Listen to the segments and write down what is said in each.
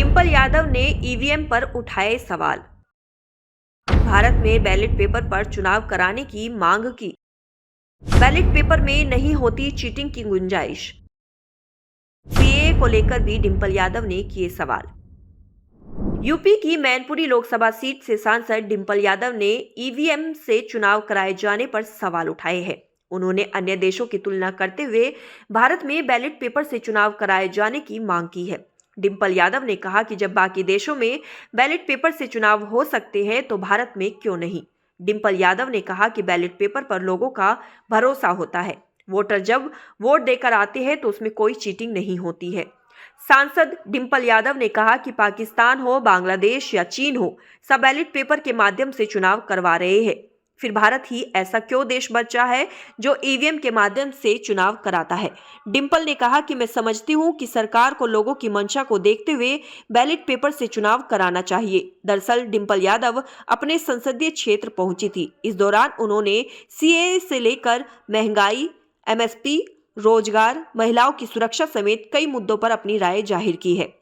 डिंपल यादव ने ईवीएम पर उठाए सवाल। भारत में बैलेट पेपर पर चुनाव कराने की मांग की। बैलेट पेपर में नहीं होती चीटिंग की गुंजाइश। सीएए को लेकर भी डिंपल यादव ने किए सवाल। यूपी की मैनपुरी लोकसभा सीट से सांसद डिंपल यादव ने ईवीएम से चुनाव कराए जाने पर सवाल उठाए हैं। उन्होंने अन्य देशों की तुलना करते हुए भारत में बैलेट पेपर से चुनाव कराए जाने की मांग की है। डिंपल यादव ने कहा कि जब बाकी देशों में बैलेट पेपर से चुनाव हो सकते हैं तो भारत में क्यों नहीं। डिंपल यादव ने कहा कि बैलेट पेपर पर लोगों का भरोसा होता है। वोटर जब वोट देकर आते हैं तो उसमें कोई चीटिंग नहीं होती है। सांसद डिंपल यादव ने कहा कि पाकिस्तान हो, बांग्लादेश या चीन हो, सब बैलेट पेपर के माध्यम से चुनाव करवा रहे हैं। फिर भारत ही ऐसा क्यों देश बचा है जो ईवीएम के माध्यम से चुनाव कराता है। डिंपल ने कहा कि मैं समझती हूं कि सरकार को लोगों की मंशा को देखते हुए बैलेट पेपर से चुनाव कराना चाहिए। दरअसल डिंपल यादव अपने संसदीय क्षेत्र पहुंची थी। इस दौरान उन्होंने सीएए से लेकर महंगाई, एमएसपी, रोजगार, महिलाओं की सुरक्षा समेत कई मुद्दों पर अपनी राय जाहिर की है।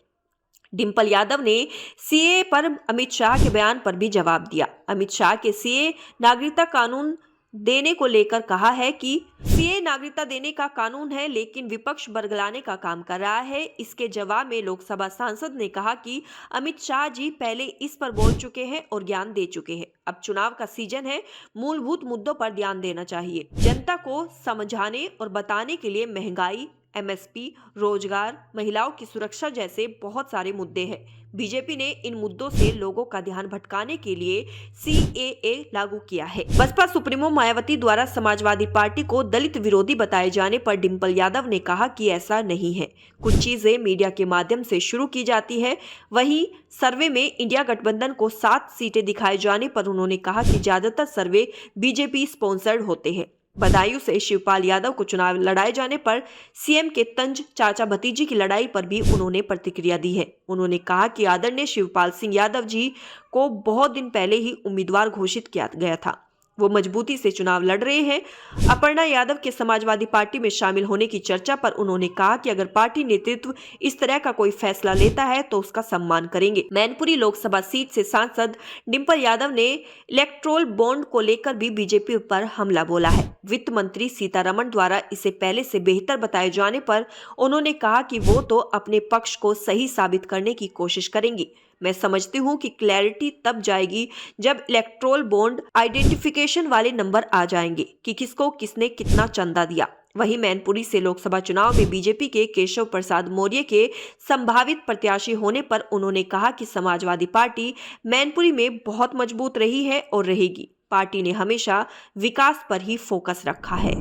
डिंपल यादव ने सीएए पर अमित शाह के बयान पर भी जवाब दिया। अमित शाह के सीएए नागरिकता कानून देने को लेकर कहा है कि सीएए नागरिकता देने का कानून है, लेकिन विपक्ष बरगलाने का काम कर रहा है। इसके जवाब में लोकसभा सांसद ने कहा कि अमित शाह जी पहले इस पर बोल चुके हैं और ज्ञान दे चुके हैं। अब चुनाव का सीजन है, मूलभूत मुद्दों पर ध्यान देना चाहिए। जनता को समझाने और बताने के लिए महंगाई, एमएसपी, रोजगार, महिलाओं की सुरक्षा जैसे बहुत सारे मुद्दे हैं। बीजेपी ने इन मुद्दों से लोगों का ध्यान भटकाने के लिए सीएए लागू किया है। बसपा सुप्रीमो मायावती द्वारा समाजवादी पार्टी को दलित विरोधी बताए जाने पर डिंपल यादव ने कहा कि ऐसा नहीं है। कुछ चीजें मीडिया के माध्यम से शुरू की जाती है। वहीं सर्वे में इंडिया गठबंधन को 7 सीटें दिखाए जाने पर उन्होंने कहा कि ज्यादातर सर्वे बीजेपी स्पॉन्सर्ड होते हैं। बदायूं से शिवपाल यादव को चुनाव लड़ाए जाने पर सीएम के तंज चाचा भतीजी की लड़ाई पर भी उन्होंने प्रतिक्रिया दी है। उन्होंने कहा कि आदरणीय शिवपाल सिंह यादव जी को बहुत दिन पहले ही उम्मीदवार घोषित किया गया था। वो मजबूती से चुनाव लड़ रहे हैं। अपर्णा यादव के समाजवादी पार्टी में शामिल होने की चर्चा पर उन्होंने कहा कि अगर पार्टी नेतृत्व इस तरह का कोई फैसला लेता है तो उसका सम्मान करेंगे। मैनपुरी लोकसभा सीट से सांसद डिंपल यादव ने इलेक्ट्रोल बॉन्ड को लेकर भी बीजेपी पर हमला बोला है। वित्त मंत्री सीतारमण द्वारा इसे पहले से बेहतर बताए जाने पर उन्होंने कहा कि वो तो अपने पक्ष को सही साबित करने की कोशिश करेंगी। मैं समझती हूं कि क्लैरिटी तब जाएगी जब इलेक्ट्रोल बॉन्ड आइडेंटिफिकेशन वाले नंबर आ जाएंगे कि किसको किसने कितना चंदा दिया। वहीं मैनपुरी से लोकसभा चुनाव में बीजेपी के केशव प्रसाद मौर्य के संभावित प्रत्याशी होने पर उन्होंने कहा कि समाजवादी पार्टी मैनपुरी में बहुत मजबूत रही है और रहेगी। पार्टी ने हमेशा विकास पर ही फोकस रखा है।